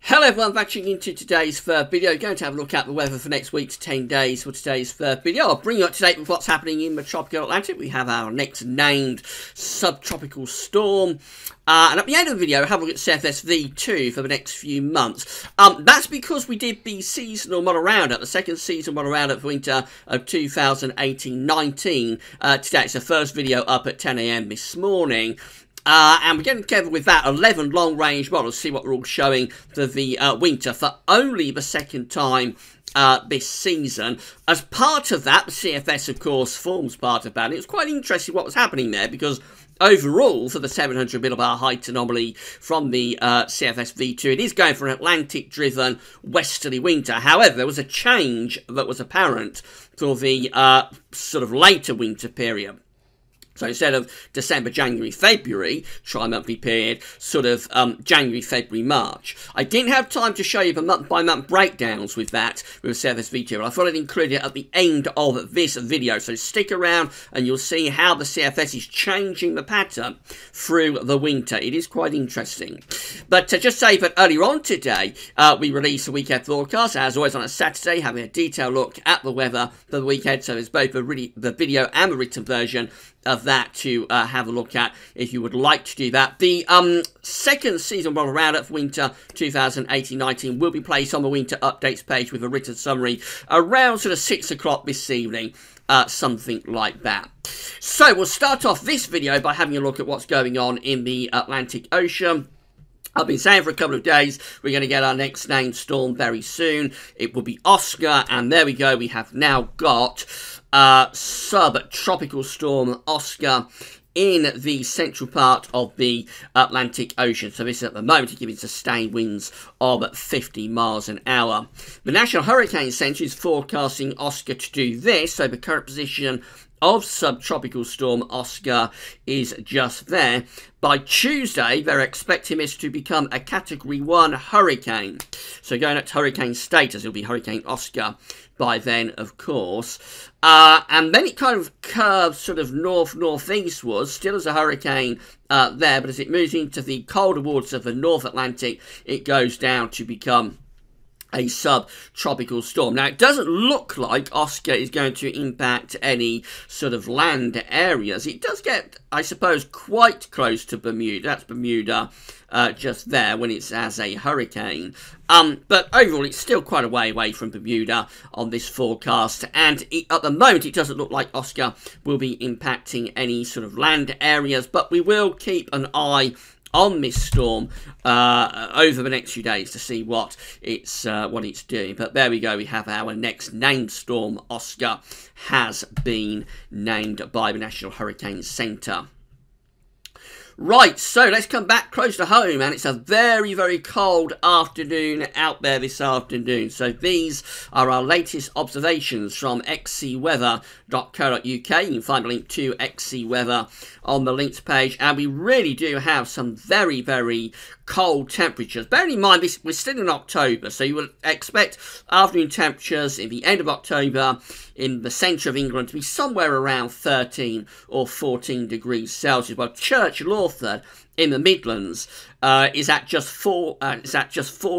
Hello everyone, back into today's third video. We're going to have a look at the weather for next week's 10 days for today's third video. I'll bring you up to date with what's happening in the tropical Atlantic. We have our next named subtropical storm. And at the end of the video, we'll have a look at CFS V2 for the next few months. That's because we did the seasonal model roundup, the second season model roundup for winter of 2018-19. Today it's the first video up at 10 AM this morning. And we're getting together with that 11 long-range models, see what we're all showing for the winter for only the second time this season. As part of that, the CFS, of course, forms part of that. And it was quite interesting what was happening there, because overall, for the 700 millibar height anomaly from the CFS V2, it is going for an Atlantic-driven westerly winter. However, there was a change that was apparent for the sort of later winter period. So instead of December, January, February, tri-monthly period, sort of January, February, March. I didn't have time to show you the month-by-month breakdowns with that, with the CFS V2, but I thought I'd include it at the end of this video. So stick around and you'll see how the CFS is changing the pattern through the winter. It is quite interesting. But just say that earlier on today, we released a weekend forecast, as always on a Saturday, having a detailed look at the weather for the weekend. So there's both the video and the written version of that to have a look at if you would like to do that. The second season model roundup for winter 2018-19 will be placed on the winter updates page with a written summary around sort of 6 o'clock this evening, something like that. So we'll start off this video by having a look at what's going on in the Atlantic Ocean. I've been saying for a couple of days we're going to get our next named storm very soon. It will be Oscar, and there we go. We have now got subtropical storm Oscar in the central part of the Atlantic Ocean. So this is at the moment is giving sustained winds of 50 miles an hour. The National Hurricane Centre is forecasting Oscar to do this. So the current position of subtropical storm Oscar is just there. By Tuesday, they're expecting this to become a Category 1 hurricane. So going up to hurricane status, it'll be Hurricane Oscar by then, of course. And then it kind of curves sort of north-northeastwards, still as a hurricane there, but as it moves into the colder waters of the North Atlantic, it goes down to become a subtropical storm. Now, it doesn't look like Oscar is going to impact any sort of land areas. It does get, I suppose, quite close to Bermuda. That's Bermuda just there when it's as a hurricane. But overall, it's still quite a way away from Bermuda on this forecast. And at the moment, it doesn't look like Oscar will be impacting any sort of land areas. But we will keep an eye on this storm over the next few days to see what it's doing. But there we go, we have our next named storm. Oscar has been named by the National Hurricane Centre. Right, so let's come back close to home, and it's a very, very cold afternoon out there this afternoon. So these are our latest observations from xcweather.co.uk. You can find a link to xcweather on the links page, and we really do have some very, very cold temperatures. Bearing in mind, we're still in October, so you would expect afternoon temperatures in the end of October in the centre of England to be somewhere around 13 or 14 degrees Celsius. Well, Church Lawford in the Midlands is at just 4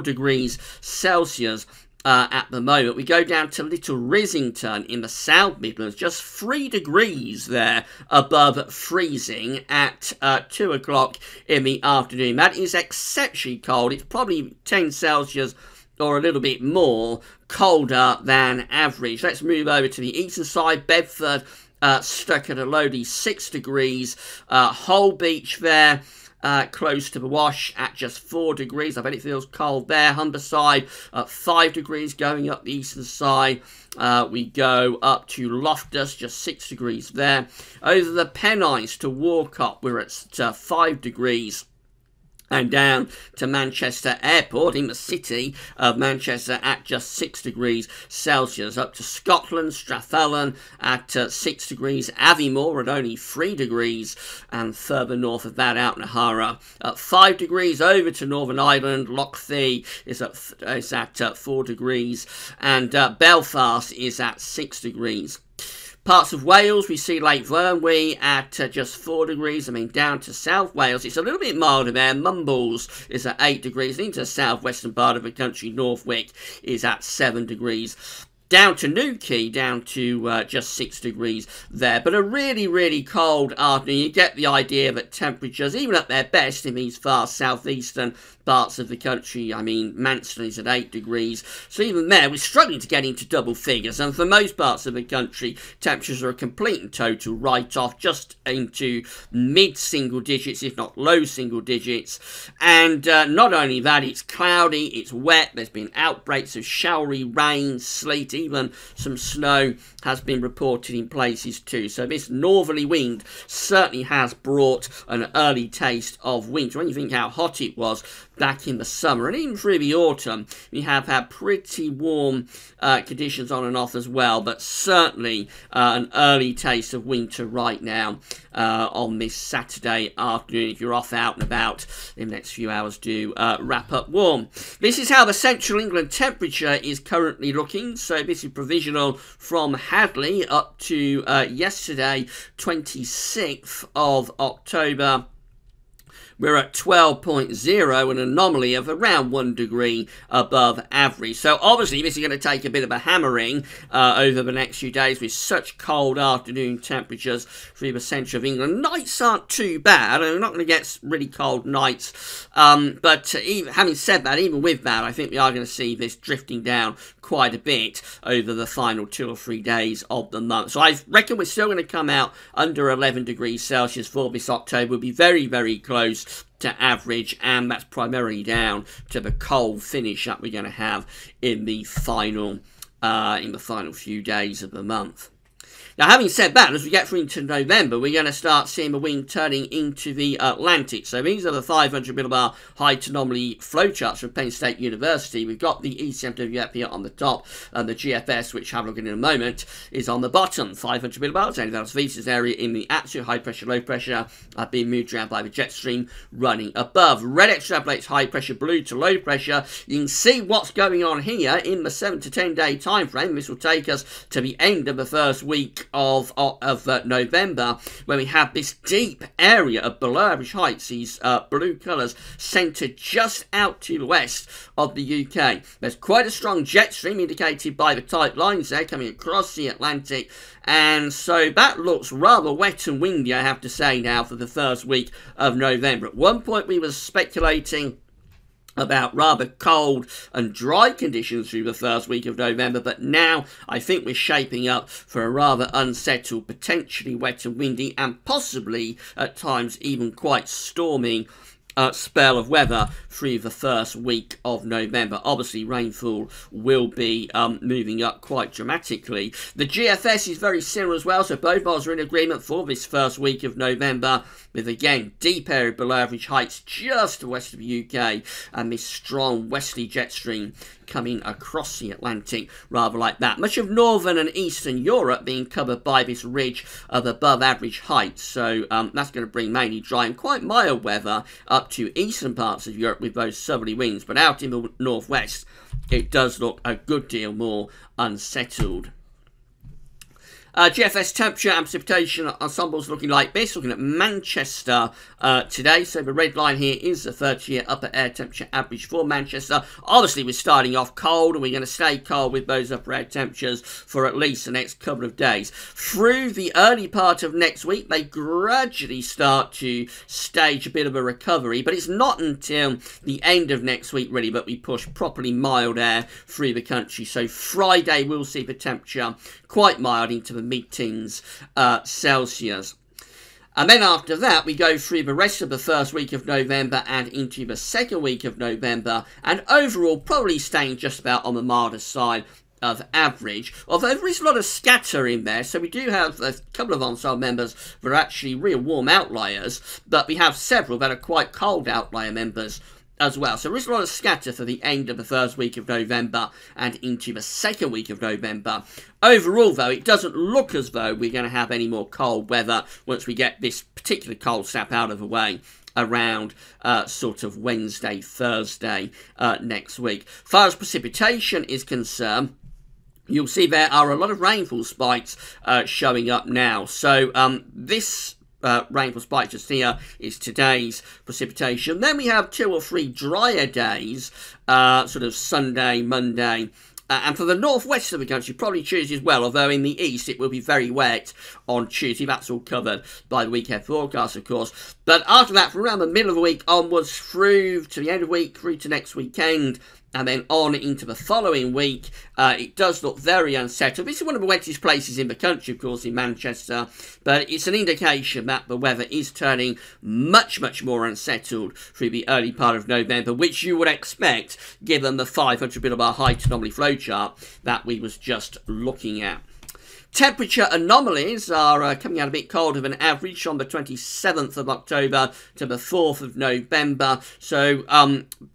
degrees Celsius. At the moment. We go down to Little Rissington in the South Midlands, just 3 degrees there above freezing at 2 o'clock in the afternoon. That is exceptionally cold. It's probably 10 Celsius or a little bit more colder than average. Let's move over to the eastern side. Bedford stuck at a lowly 6 degrees. Hull Beach there, close to the wash at just 4 degrees. I bet it feels cold there. Humberside at 5 degrees going up the eastern side. We go up to Loftus, just 6 degrees there. Over the Pennines to Walcott, we're at 5 degrees. And down to Manchester Airport in the city of Manchester at just 6 degrees Celsius. Up to Scotland, Strathallan at 6 degrees. Aviemore at only 3 degrees. And further north of that, out Nahara at 5 degrees. Over to Northern Ireland, Lochthie is at 4 degrees. And Belfast is at 6 degrees. Parts of Wales, we see Lake Vyrnwy at just 4 degrees. I mean, down to South Wales, it's a little bit milder there. Mumbles is at 8 degrees. Into the southwestern part of the country, Northwick is at 7 degrees. Down to Newquay, down to just 6 degrees there. But a really, really cold afternoon. You get the idea that temperatures, even at their best in these far southeastern parts of the country, I mean, Manston is at 8 degrees. So even there, we're struggling to get into double figures. And for most parts of the country, temperatures are a complete and total write-off, just into mid-single digits, if not low single digits. And not only that, it's cloudy, it's wet, there's been outbreaks of showery rain, sleet, even some snow has been reported in places too. So this northerly wind certainly has brought an early taste of winter. When you think how hot it was back in the summer and even through the autumn, we have had pretty warm conditions on and off as well, but certainly an early taste of winter right now on this Saturday afternoon. If you're off out and about in the next few hours, do wrap up warm. This is how the central England temperature is currently looking. So this is provisional from Hadley up to yesterday, 26th of October. We're at 12.0, an anomaly of around 1 degree above average. So obviously this is going to take a bit of a hammering over the next few days with such cold afternoon temperatures through the centre of England. Nights aren't too bad. We're not going to get really cold nights. But even, having said that, even with that, I think we are going to see this drifting down quite a bit over the final 2 or 3 days of the month. So I reckon we're still going to come out under 11 degrees Celsius for this October. We'll be very, very close to average, and that's primarily down to the cold finish that we're going to have in the final few days of the month. Now, having said that, as we get through into November, we're going to start seeing the wind turning into the Atlantic. So these are the 500 millibar height anomaly flowcharts from Penn State University. We've got the ECMWF here on the top, and the GFS, which I'll look at in a moment, is on the bottom. 500 millibars, and that's V's area in the absolute high pressure, low pressure, being moved around by the jet stream running above. Red extrapolates high pressure, blue to low pressure. You can see what's going on here in the 7 to 10 day time frame. This will take us to the end of the first week of November, where we have this deep area of below average heights, these blue colours centred just out to the west of the UK. There's quite a strong jet stream indicated by the tight lines there coming across the Atlantic, and so that looks rather wet and windy, I have to say now, for the first week of November. At one point we were speculating about rather cold and dry conditions through the first week of November, but now I think we're shaping up for a rather unsettled, potentially wet and windy, and possibly at times even quite stormy spell of weather through the first week of November. Obviously, rainfall will be moving up quite dramatically. The GFS is very similar as well, so both models are in agreement for this first week of November, with again deep area below average heights just west of the UK, and this strong westerly jet stream coming across the Atlantic rather like that. Much of northern and eastern Europe being covered by this ridge of above average heights, so that's going to bring mainly dry and quite mild weather up to eastern parts of Europe with those southerly winds, but out in the northwest it does look a good deal more unsettled. GFS temperature and precipitation ensembles looking like this. Looking at Manchester today. So the red line here is the 30-year upper air temperature average for Manchester. Obviously, we're starting off cold, and we're going to stay cold with those upper air temperatures for at least the next couple of days. Through the early part of next week, they gradually start to stage a bit of a recovery, but it's not until the end of next week, really, that we push properly mild air through the country. So Friday, we'll see the temperature quite mild into the mid-teens Celsius. And then after that, we go through the rest of the first week of November and into the second week of November, and overall probably staying just about on the milder side of average, although there is a lot of scatter in there. So we do have a couple of ensemble members that are actually real warm outliers, but we have several that are quite cold outlier members as well. So there is a lot of scatter for the end of the first week of November and into the second week of November. Overall, though, it doesn't look as though we're going to have any more cold weather once we get this particular cold snap out of the way around sort of Wednesday, Thursday next week. As far as precipitation is concerned, you'll see there are a lot of rainfall spikes showing up now. So this rainfall spike just here is today's precipitation. Then we have 2 or 3 drier days, sort of Sunday, Monday. And for the northwest of the country, probably Tuesday as well, although in the east it will be very wet on Tuesday. That's all covered by the weekend forecast, of course. But after that, from around the middle of the week onwards, through to the end of the week, through to next weekend, and then on into the following week, it does look very unsettled. This is one of the wettest places in the country, of course, in Manchester, but it's an indication that the weather is turning much, much more unsettled through the early part of November, which you would expect given the 500 millibar height anomaly flowchart that we was just looking at. Temperature anomalies are coming out a bit colder than average on the 27th of October to the 4th of November. So,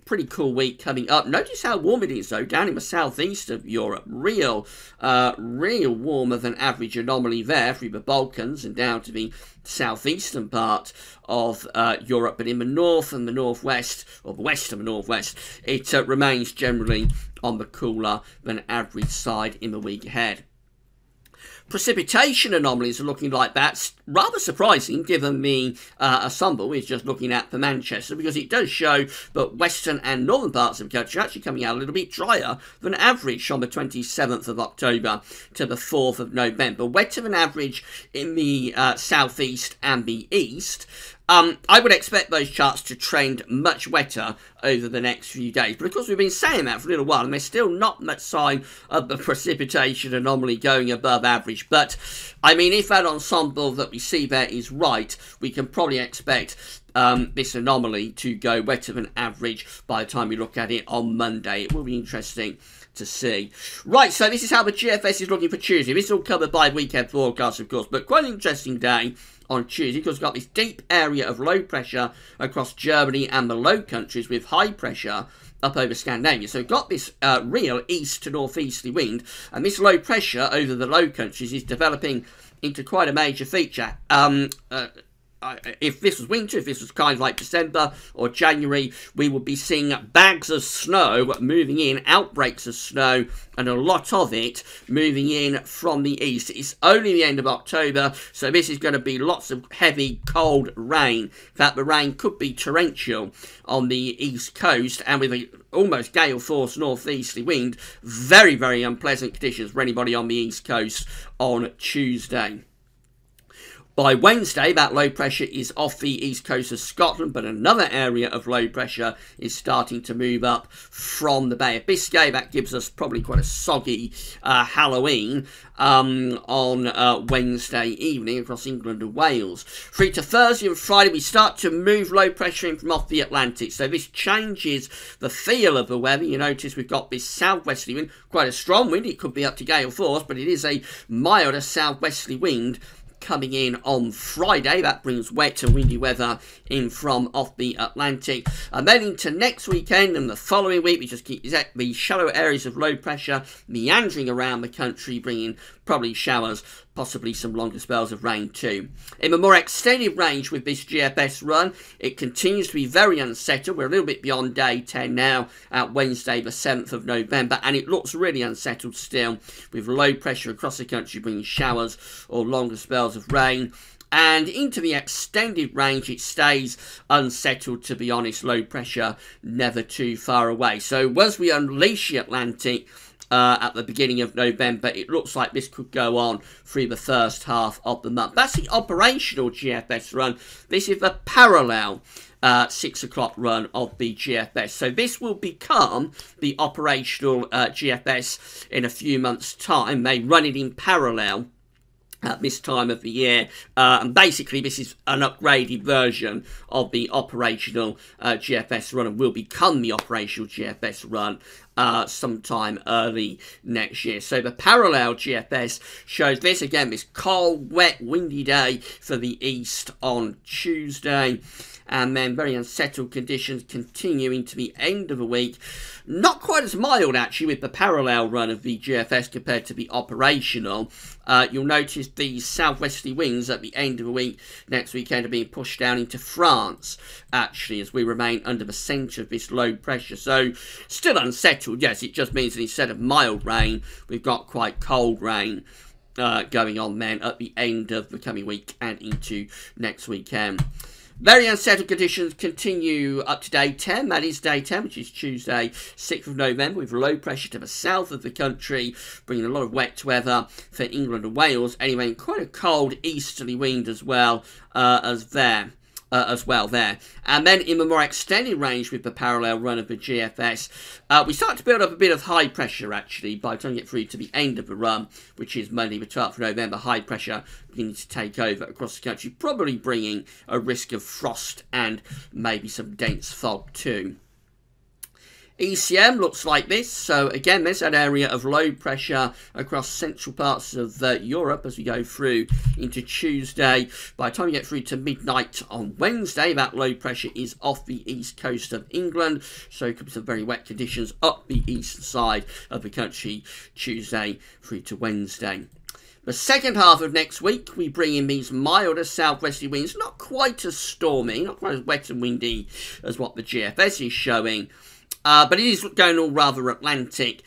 pretty cool week coming up. Notice how warm it is, though, down in the southeast of Europe. Real warmer than average anomaly there through the Balkans and down to the southeastern part of Europe. But in the north and the northwest, or the west and the northwest, it remains generally on the cooler than average side in the week ahead. Precipitation anomalies are looking like that. Rather surprising given the ensemble we're just looking at for Manchester, because it does show that western and northern parts of the country are actually coming out a little bit drier than average on the 27th of October to the 4th of November. Wetter than average in the southeast and the east. I would expect those charts to trend much wetter over the next few days. But of course, we've been saying that for a little while, and there's still not much sign of the precipitation anomaly going above average. But, I mean, if that ensemble that we see there is right, we can probably expect this anomaly to go wetter than average by the time we look at it on Monday. It will be interesting to see. Right, so this is how the GFS is looking for Tuesday. This is all covered by weekend forecast, of course, but quite an interesting day on Tuesday, because we've got this deep area of low pressure across Germany and the Low Countries with high pressure up over Scandinavia. So we've got this real east to northeasterly wind, and this low pressure over the Low Countries is developing into quite a major feature. If this was winter, if this was kind of like December or January, we would be seeing bags of snow moving in, outbreaks of snow, and a lot of it moving in from the east. It's only the end of October, so this is going to be lots of heavy, cold rain. In fact, the rain could be torrential on the east coast, and with a almost gale force northeasterly wind, very, very unpleasant conditions for anybody on the east coast on Tuesday. By Wednesday, that low pressure is off the east coast of Scotland, but another area of low pressure is starting to move up from the Bay of Biscay. That gives us probably quite a soggy Halloween on Wednesday evening across England and Wales. Through to Thursday and Friday, we start to move low pressure in from off the Atlantic. So this changes the feel of the weather. You notice we've got this southwesterly wind, quite a strong wind. It could be up to gale force, but it is a milder southwesterly wind coming in on Friday. That brings wet and windy weather in from off the Atlantic. And then into next weekend and the following week, we just keep the shallow areas of low pressure meandering around the country, bringing probably showers, possibly some longer spells of rain too. In the more extended range with this GFS run, it continues to be very unsettled. We're a little bit beyond day 10 now at Wednesday the 7th of November, and it looks really unsettled still, with low pressure across the country bringing showers or longer spells of rain. And into the extended range, it stays unsettled, to be honest. Low pressure never too far away. So as we unleash the Atlantic at the beginning of November, it looks like this could go on through the first half of the month. That's the operational GFS run. This is the parallel 6 o'clock run of the GFS. So this will become the operational GFS in a few months' time. They run it in parallel at this time of the year, and basically this is an upgraded version of the operational GFS run, and will become the operational GFS run sometime early next year. So the parallel GFS shows this again, this cold, wet, windy day for the east on Tuesday, and then very unsettled conditions continuing to the end of the week. Not quite as mild, actually, with the parallel run of the GFS compared to the operational. You'll notice these southwesterly winds at the end of the week next weekend are being pushed down into France, actually, as we remain under the centre of this low pressure. So, still unsettled settled. Yes, it just means that instead of mild rain, we've got quite cold rain going on then at the end of the coming week and into next weekend. Very unsettled conditions continue up to day 10. That is day 10, which is Tuesday, 6th of November, with low pressure to the south of the country, bringing a lot of wet weather for England and Wales. Anyway, quite a cold easterly wind as well there. And then in the more extended range with the parallel run of the GFS, we start to build up a bit of high pressure actually by the time we get through to the end of the run, which is Monday the 12th of November. High pressure beginning to take over across the country, probably bringing a risk of frost and maybe some dense fog too. ECM looks like this. So again, there's that area of low pressure across central parts of Europe as we go through into Tuesday. By the time we get through to midnight on Wednesday, that low pressure is off the east coast of England. So it could be some very wet conditions up the eastern side of the country Tuesday through to Wednesday. The second half of next week, we bring in these milder southwesterly winds, not quite as stormy, not quite as wet and windy as what the GFS is showing. But it is going all rather Atlantic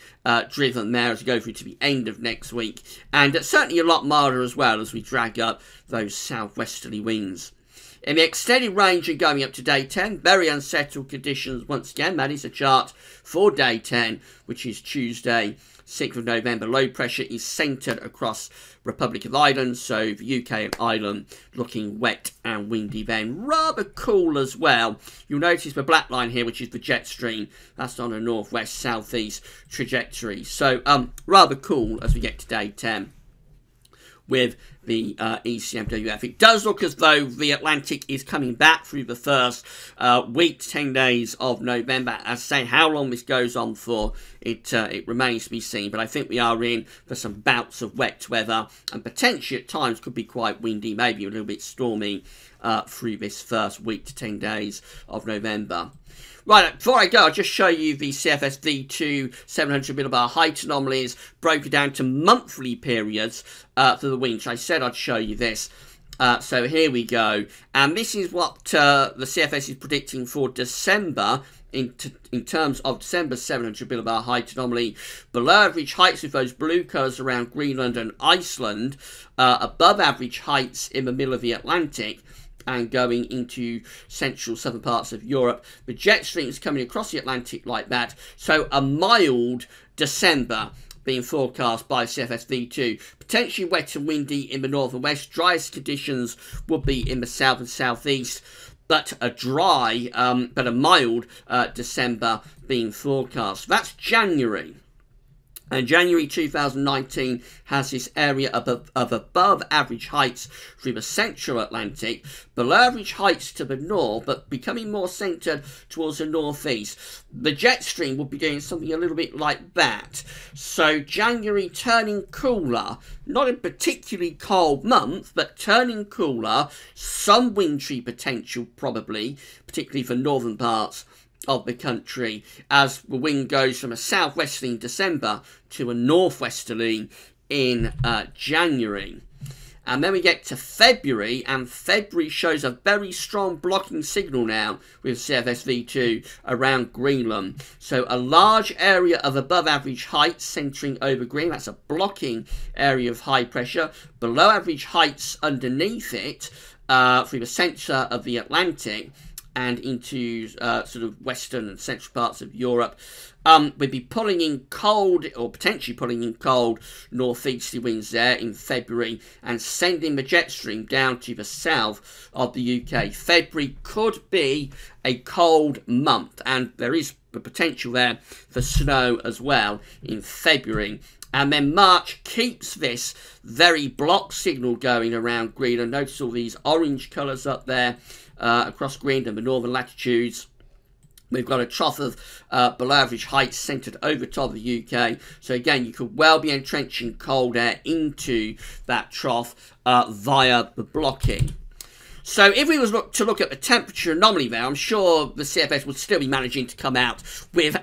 driven there as we go through to the end of next week. And certainly a lot milder as well as we drag up those southwesterly winds. In the extended range and going up to day 10, very unsettled conditions once again. That is a chart for day 10, which is Tuesday, 6th of November. Low pressure is centred across Republic of Ireland, so the UK and Ireland looking wet and windy then. Rather cool as well. You'll notice the black line here, which is the jet stream. That's on a northwest-southeast trajectory. So rather cool as we get to day 10 with the ECMWF. It does look as though the Atlantic is coming back through the first week, 10 days of November. As I say, how long this goes on for, it remains to be seen. But I think we are in for some bouts of wet weather and potentially at times could be quite windy, maybe a little bit stormy through this first week to 10 days of November. Right, before I go, I'll just show you the CFS V2 700 millibar height anomalies broken down to monthly periods for the winch. I said I'd show you this. So here we go. And this is what the CFS is predicting for December in terms of December's 700 millibar height anomaly. Below average heights with those blue colours around Greenland and Iceland. Above average heights in the middle of the Atlantic. And going into central southern parts of Europe. The jet stream is coming across the Atlantic like that. So a mild December being forecast by CFS V2. Potentially wet and windy in the north and west. Driest conditions would be in the south and southeast. But a dry, but a mild December being forecast. That's January. And January 2019 has this area of above average heights through the central Atlantic, below average heights to the north, but becoming more centred towards the northeast. The jet stream will be doing something a little bit like that. So January turning cooler, not a particularly cold month, but turning cooler, some wintry potential probably, particularly for northern parts of the country as the wind goes from a southwesterly in December to a northwesterly in January. And then we get to February, and February shows a very strong blocking signal now with CFS V2 around Greenland. So a large area of above average heights centering over Greenland. That's a blocking area of high pressure. Below average heights underneath it through the centre of the Atlantic and into sort of western and central parts of Europe. We'd be pulling in cold, or potentially pulling in cold, northeasterly winds there in February and sending the jet stream down to the south of the UK. February could be a cold month, and there is the potential there for snow as well in February. And then March keeps this very block signal going around Greenland. Notice all these orange colours up there across Greenland, the northern latitudes. We've got a trough of below average heights centred over top of the UK. So again, you could well be entrenching cold air into that trough via the blocking. So if we was to look at the temperature anomaly there, I'm sure the CFS would still be managing to come out with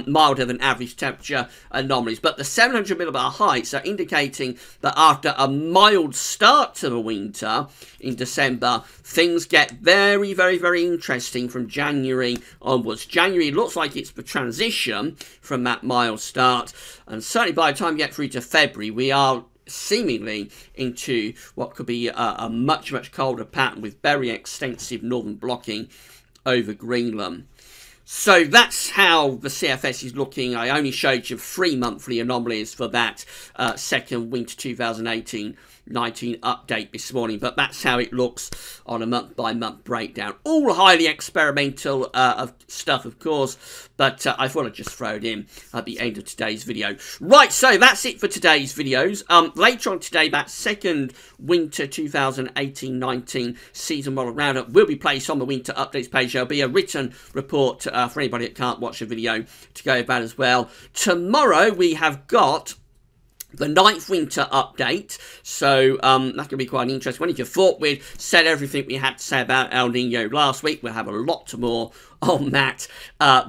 milder than average temperature anomalies. But the 700 millibar heights are indicating that after a mild start to the winter in December, things get very, very, very interesting from January onwards. January looks like it's the transition from that mild start, and certainly by the time we get through to February, we are seemingly into what could be a much, much colder pattern with very extensive northern blocking over Greenland. So that's how the CFS is looking. I only showed you 3 monthly anomalies for that second winter 2018-19 update this morning, but that's how it looks on a month-by-month breakdown. All highly experimental stuff, of course, but I thought I'd just throw it in at the end of today's video. Right, so that's it for today's videos. Later on today, that second winter 2018-19 season model roundup will be placed on the winter updates page. There'll be a written report for anybody that can't watch the video to go about as well. Tomorrow we have got the 9th winter update, so that's going to be quite interesting. When you thought we'd said everything we had to say about El Nino last week, we'll have a lot more on that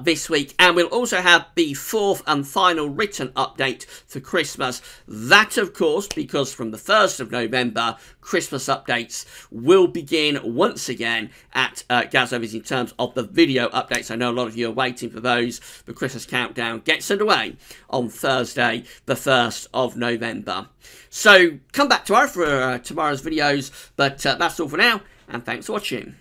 this week, and we'll also have the 4th and final written update for Christmas. That, of course, because from the 1st of November, Christmas updates will begin once again at Gazovis in terms of the video updates. I know a lot of you are waiting for those. The Christmas countdown gets underway on Thursday, the 1st of November. So come back tomorrow for tomorrow's videos, but that's all for now, and thanks for watching.